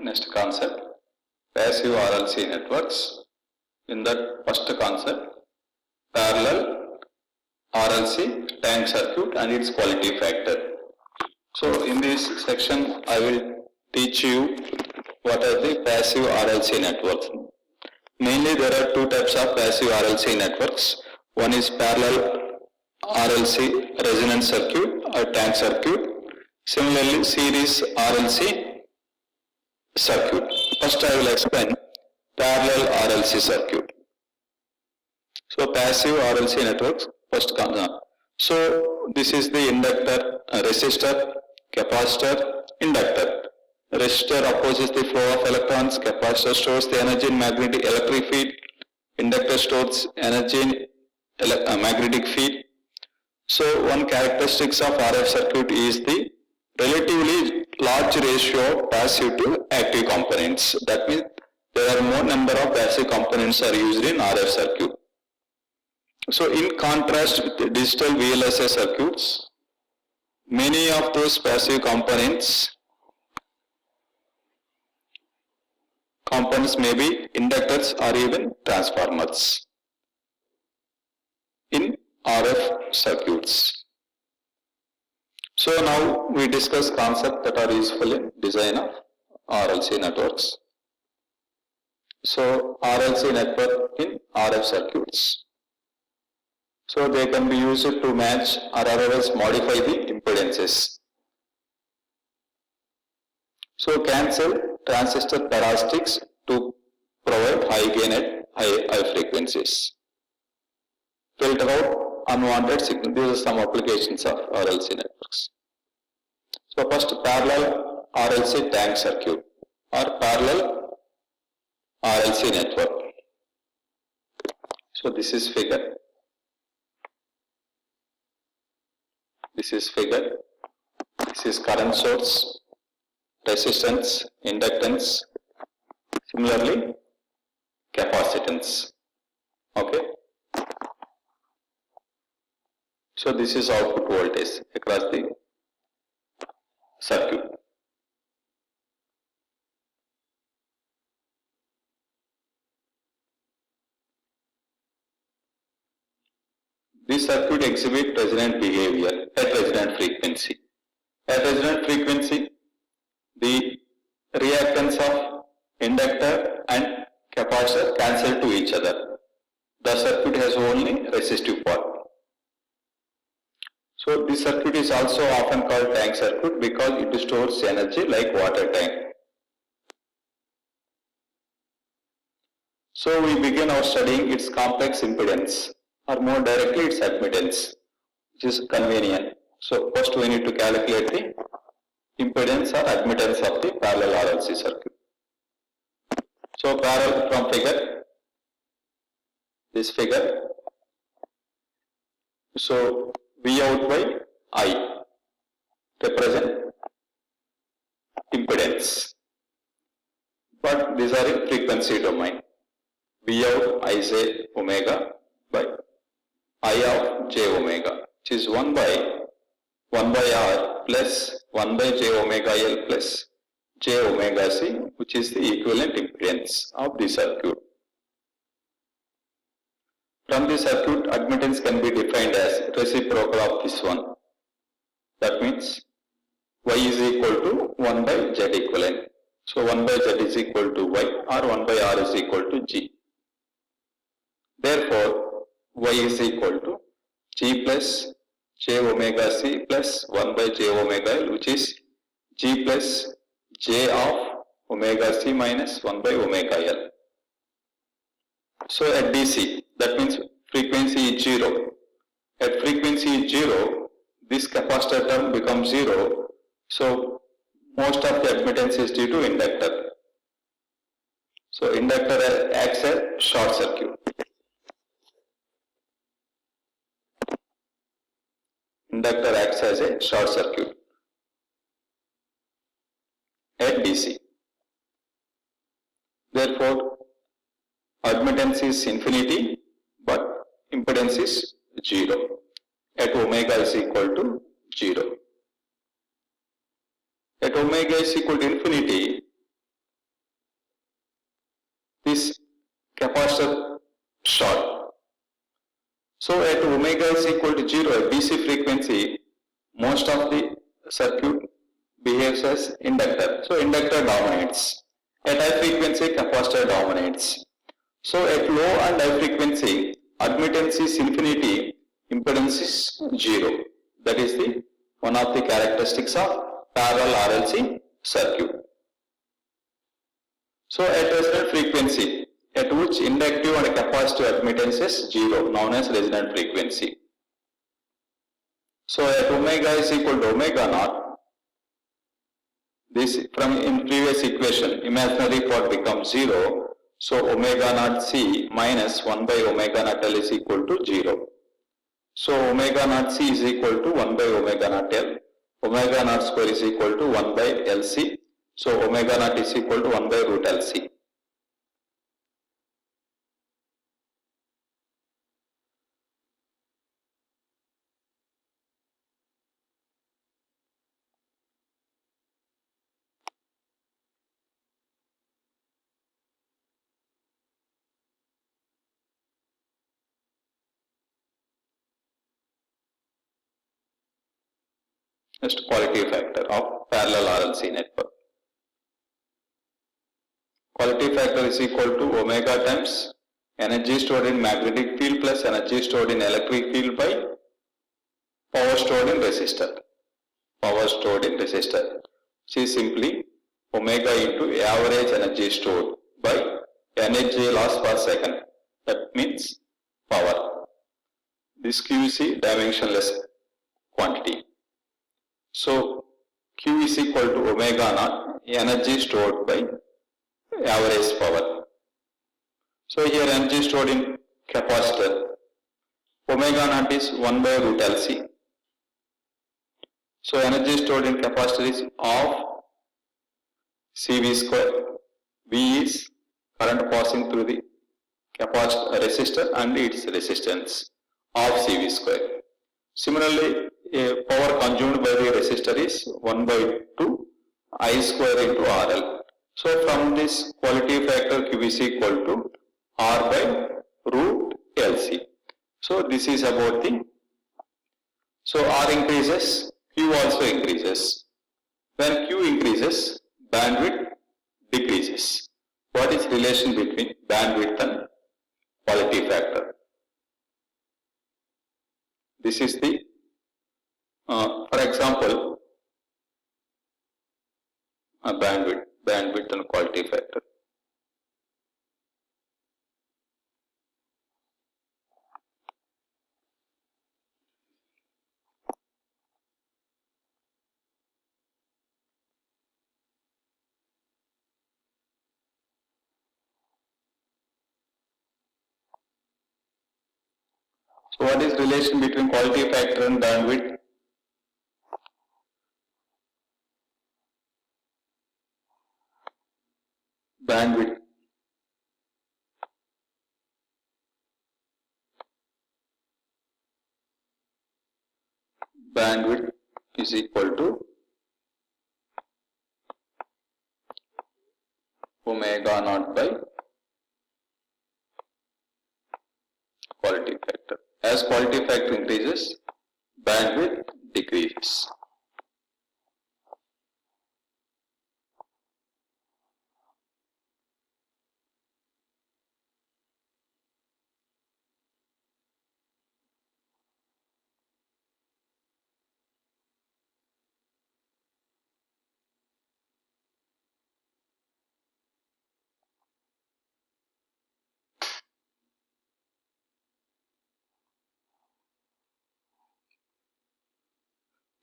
Next concept, passive RLC networks. In that first concept, parallel RLC tank circuit and its quality factor. So in this section, I will teach you what are the passive RLC networks. Mainly there are two types of passive RLC networks. One is parallel RLC resonance circuit or tank circuit. Similarly, series RLC circuit. First I will explain parallel RLC circuit. So passive RLC networks, first concept. So this is the inductor, resistor, capacitor, inductor. Resistor opposes the flow of electrons, capacitor stores the energy in magnetic electric field, inductor stores energy in magnetic field. So one characteristics of RF circuit is the relatively large ratio of passive to active components. That means there are more number of passive components are used in RF circuit. So in contrast with the digital VLSI circuits, many of those passive components may be inductors or even transformers in RF circuits. So now we discuss concepts that are useful in design of RLC networks. So RLC network in RF circuits. So they can be used to match or otherwise modify the impedances. So cancel transistor parasitics to provide high gain at high frequencies. Filter out unwanted signal. These are some applications of RLC networks. So first, parallel RLC tank circuit or parallel RLC network. So this is figure. This is figure. This is current source, resistance, inductance, similarly capacitance. Okay. So this is output voltage across the circuit. This circuit exhibits resonant behavior at resonant frequency. At resonant frequency, the reactance of inductor and capacitor cancel to each other. The circuit has only resistive part. So this circuit is also often called tank circuit because it stores energy like water tank. So we begin our studying its complex impedance or more directly its admittance, which is convenient. So first we need to calculate the impedance or admittance of the parallel RLC circuit. So parallel from figure, this figure. So V out by I represent impedance, but these are in frequency domain. V out Ij omega by I of j omega, which is 1 by R plus 1 by j omega L plus j omega C, which is the equivalent impedance of the circuit. From the circuit, admittance can be defined as reciprocal of this one. That means Y is equal to 1 by Z equivalent. So 1 by Z is equal to Y or 1 by R is equal to G. Therefore, Y is equal to G plus j omega C plus 1 by j omega L, which is G plus j of omega C minus 1 by omega L. So at DC, that means frequency is 0. At frequency is 0, this capacitor term becomes 0. So most of the admittance is due to inductor. So inductor acts as short circuit. Inductor acts as a short circuit at DC. Therefore, admittance is infinity, but impedance is 0. At omega is equal to 0. At omega is equal to infinity, this capacitor short. So at omega is equal to 0, at DC frequency, most of the circuit behaves as inductor. So inductor dominates. At high frequency, capacitor dominates. So at low and high frequency, admittance is infinity, impedance is 0. That is the one of the characteristics of parallel RLC circuit. So at resonant frequency, at which inductive and capacitive admittance is 0, known as resonant frequency. So at omega is equal to omega naught, this from in previous equation, imaginary part becomes 0. So omega naught C minus 1 by omega naught L is equal to 0. So omega naught C is equal to 1 by omega naught L. Omega naught square is equal to 1 by LC. So omega naught is equal to 1 by root LC. Next, quality factor of parallel RLC network. Quality factor is equal to omega times energy stored in magnetic field plus energy stored in electric field by power stored in resistor. Power stored in resistor. See simply omega into average energy stored by energy loss per second. That means power. This Q is a dimensionless quantity. So Q is equal to omega naught, energy stored by average power. So here energy stored in capacitor, omega naught is 1 by root LC. So energy stored in capacitor is of CV square. V is current passing through the capacitor resistor and its resistance of CV square. Similarly, a power consumed by the resistor is 1 by 2 I square into RL. So from this quality factor Q is equal to R by root LC. So this is about the, so R increases, Q also increases. When Q increases, bandwidth decreases. What is relation between bandwidth and quality factor? This is the, for example, bandwidth and quality factor. So what is relation between quality factor and bandwidth? Bandwidth is equal to omega naught by quality factor. As quality factor increases, bandwidth decreases.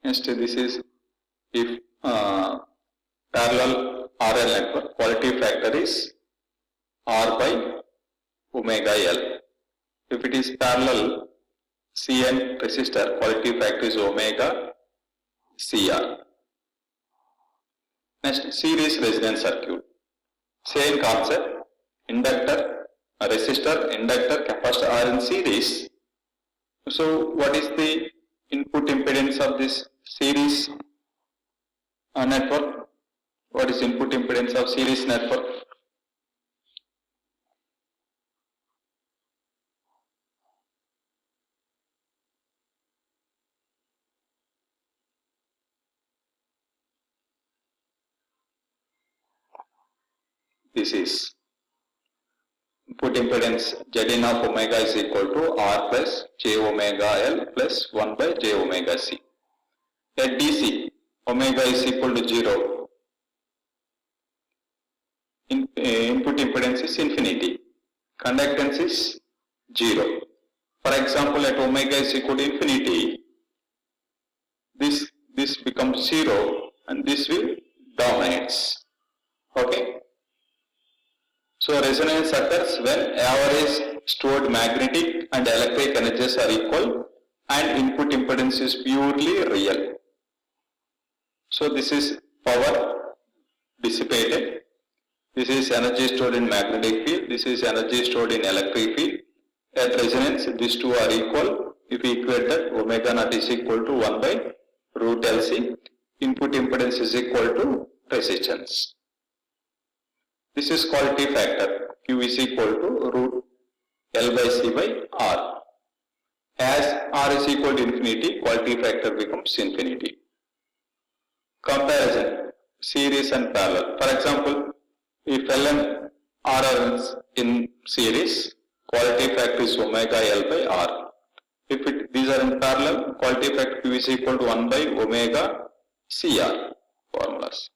Next, this is if parallel RL network, quality factor is R by omega L. If it is parallel CN resistor, quality factor is omega CR. Next, series resonance circuit. Same concept, inductor, resistor, inductor, capacitor are in series. So what is the input impedance of this series network? What is input impedance of series network? this is input impedance Zn of omega is equal to R plus j omega L plus 1 by j omega C. At DC, omega is equal to 0. Input impedance is infinity. Conductance is 0. For example, at omega is equal to infinity, this becomes 0 and this will dominates. Okay. So resonance occurs when average stored magnetic and electric energies are equal and input impedance is purely real. So this is power dissipated. This is energy stored in magnetic field. This is energy stored in electric field. At resonance, these two are equal. If we equate that, omega naught is equal to 1 by root LC. Input impedance is equal to resistance. This is quality factor. Q is equal to root L by C by R. As R is equal to infinity, quality factor becomes infinity. Comparison, series and parallel. For example, if L and R are in series, quality factor is omega L by R. If these are in parallel, quality factor Q is equal to 1 by omega CR. Formulas.